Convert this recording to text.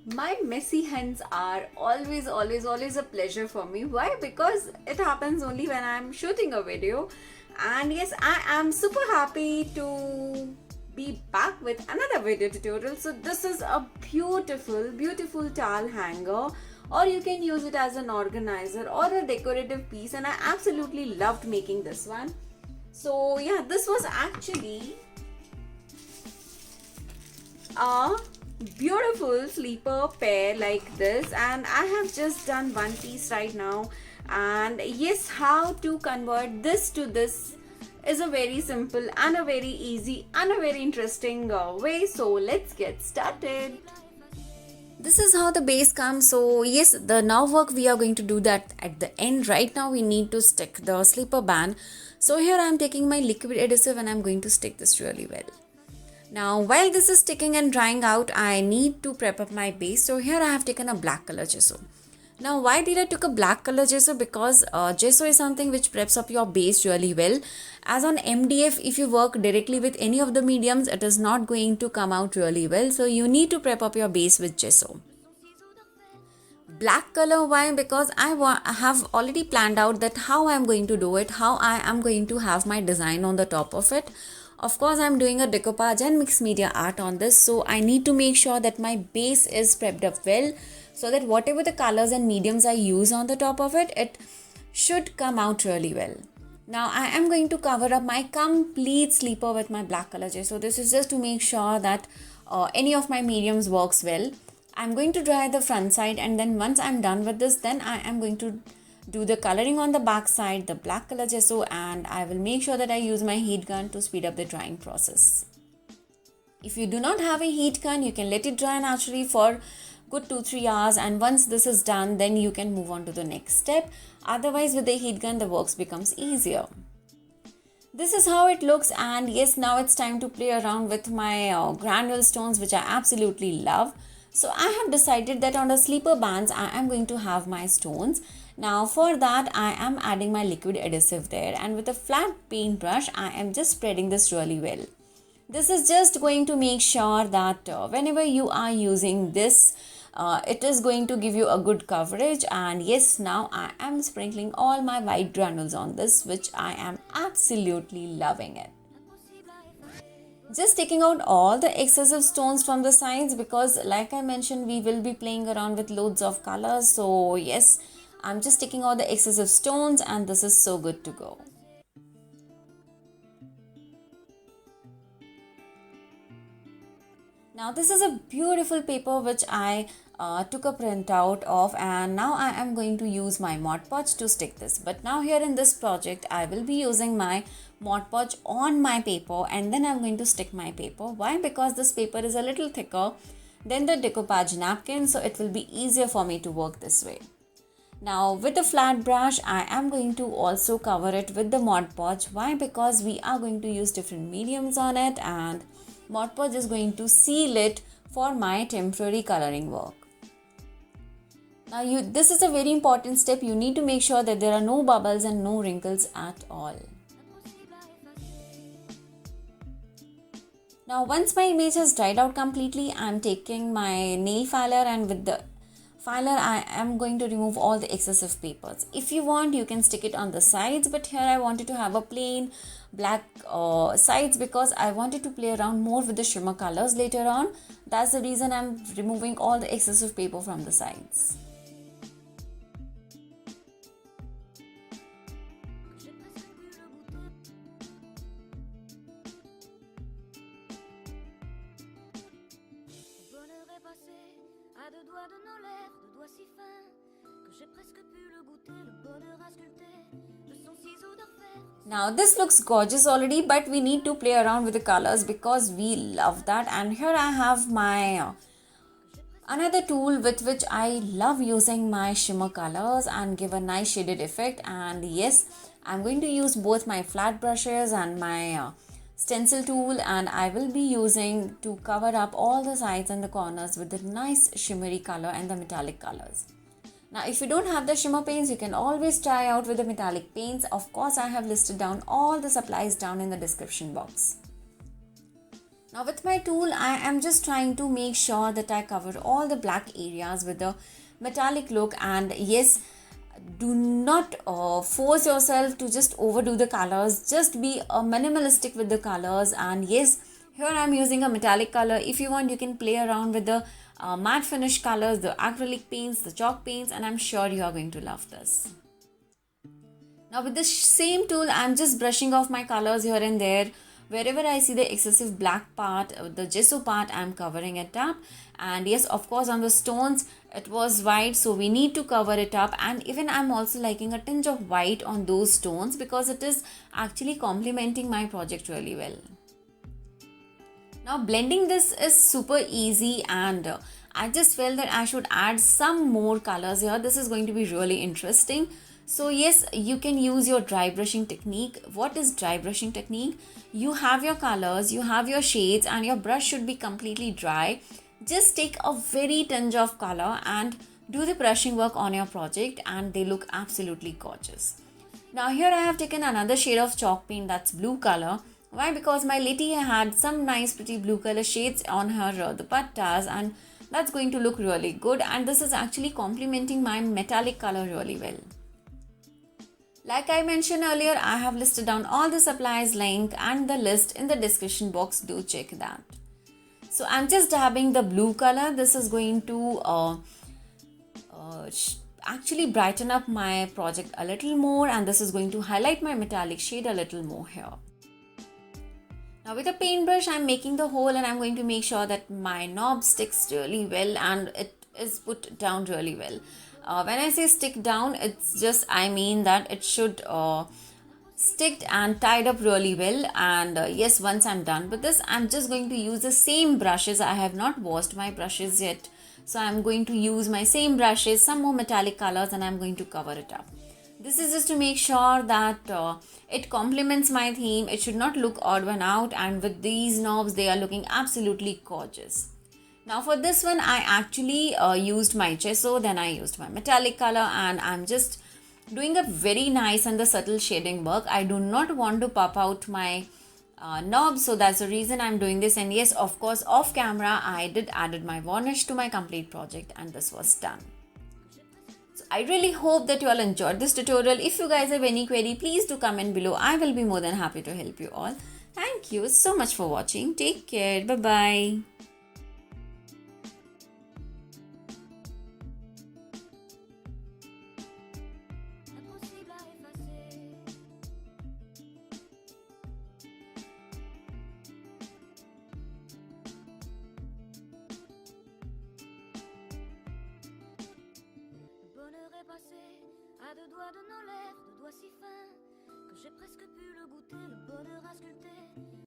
My messy hands are always a pleasure for me. Why? Because it happens only when I'm shooting a video. And yes, I am super happy to be back with another video tutorial. So this is a beautiful towel hanger, or you can use it as an organizer or a decorative piece, and I absolutely loved making this one. So yeah, this was actually a beautiful sleeper pair like this, and I have just done one piece right now. And yes, how to convert this to this is a very simple and a very easy and a very interesting way. So let's get started. This is how the base comes. So yes, the now work we are going to do that at the end. Right now we need to stick the slipper band. So here I am taking my liquid adhesive and I'm going to stick this really well. Now while this is sticking and drying out, I need to prep up my base. So here I have taken a black color gesso. Now why did I took a black color gesso? Because gesso is something which preps up your base really well. As on MDF, if you work directly with any of the mediums, it is not going to come out really well. So you need to prep up your base with gesso. Black color, why? Because I have already planned out that how I am going to do it, how I am going to have my design on the top of it. Of course, I am doing a decoupage and mixed media art on this, so I need to make sure that my base is prepped up well, so that whatever the colors and mediums I use on the top of it, it should come out really well. Now I am going to cover up my complete sleeper with my black color gesso. So this is just to make sure that any of my mediums works well. I'm going to dry the front side, and then once I'm done with this, then I am going to do the coloring on the back side, the black color gesso, and I will make sure that I use my heat gun to speed up the drying process. If you do not have a heat gun, you can let it dry naturally for good 2-3 hours, and once this is done, then you can move on to the next step. Otherwise, with the heat gun, the works becomes easier. This is how it looks, and yes, now it's time to play around with my granule stones, which I absolutely love. So I have decided that on the sleeper bands, I am going to have my stones. Now for that, I am adding my liquid adhesive there, and with a flat paintbrush, I am just spreading this really well. This is just going to make sure that whenever you are using this, it is going to give you a good coverage. And yes, now I am sprinkling all my white granules on this, which I am absolutely loving it. Just taking out all the excessive stones from the sides, because like I mentioned, we will be playing around with loads of colors. So yes, I'm just taking out the excessive stones, and this is so good to go. Now this is a beautiful paper which I took a printout of, and now I am going to use my Mod Podge to stick this. But now here in this project, I will be using my Mod Podge on my paper, and then I'm going to stick my paper. Why? Because this paper is a little thicker than the decoupage napkin, so it will be easier for me to work this way. Now with a flat brush, I am going to also cover it with the Mod Podge. Why? Because we are going to use different mediums on it, and Mod Podge is going to seal it for my temporary coloring work. Now this is a very important step. You need to make sure that there are no bubbles and no wrinkles at all. Now once my image has dried out completely, I am taking my nail filer, and with the filer I am going to remove all the excessive papers. If you want, you can stick it on the sides, but here I wanted to have a plain black sides because I wanted to play around more with the shimmer colors later on. That's the reason I'm removing all the excessive paper from the sides. Now this looks gorgeous already, but we need to play around with the colors because we love that. And here I have my another tool with which I love using my shimmer colors and give a nice shaded effect. And yes, I'm going to use both my flat brushes and my stencil tool, and I will be using to cover up all the sides and the corners with the nice shimmery color and the metallic colors. Now if you don't have the shimmer paints, you can always try out with the metallic paints. Of course, I have listed down all the supplies down in the description box. Now with my tool, I am just trying to make sure that I cover all the black areas with a metallic look. And yes, do not force yourself to just overdo the colors. Just be minimalistic with the colors. And yes, here I am using a metallic color. If you want, you can play around with the matte finish colors, the acrylic paints, the chalk paints, and I'm sure you are going to love this. Now with the same tool, I'm just brushing off my colors here and there. Wherever I see the excessive black part, the gesso part, I'm covering it up. And yes, of course, on the stones, it was white, so we need to cover it up. And even I'm also liking a tinge of white on those stones because it is actually complementing my project really well. Now blending this is super easy, and I just felt that I should add some more colors here. This is going to be really interesting. So yes, you can use your dry brushing technique. What is dry brushing technique? You have your colors, you have your shades, and your brush should be completely dry. Just take a very tinge of color and do the brushing work on your project, and they look absolutely gorgeous. Now here I have taken another shade of chalk paint, that's blue color. Why? Because my lady had some nice pretty blue color shades on her dupattas, and that's going to look really good, and this is actually complementing my metallic color really well. Like I mentioned earlier, I have listed down all the supplies link and the list in the description box. Do check that. So I'm just dabbing the blue color. This is going to actually brighten up my project a little more, and this is going to highlight my metallic shade a little more here. Now with a paintbrush, I'm making the hole, and I'm going to make sure that my knob sticks really well and it is put down really well. When I say stick down, it's just, I mean that it should stick and tied up really well. And yes, once I'm done with this, I'm just going to use the same brushes. I have not washed my brushes yet, so I'm going to use my same brushes, some more metallic colors, and I'm going to cover it up. This is just to make sure that it complements my theme. It should not look odd one out, and with these knobs, they are looking absolutely gorgeous. Now for this one, I actually used my gesso, then I used my metallic color, and I'm just doing a very nice and the subtle shading work. I do not want to pop out my knobs, so that's the reason I'm doing this. And yes, of course, off camera, I did added my varnish to my complete project, and this was done. So I really hope that you all enjoyed this tutorial. If you guys have any query, please do comment below. I will be more than happy to help you all. Thank you so much for watching. Take care. Bye-bye. Passé à deux doigts de nos lèvres, deux doigts si fins que j'ai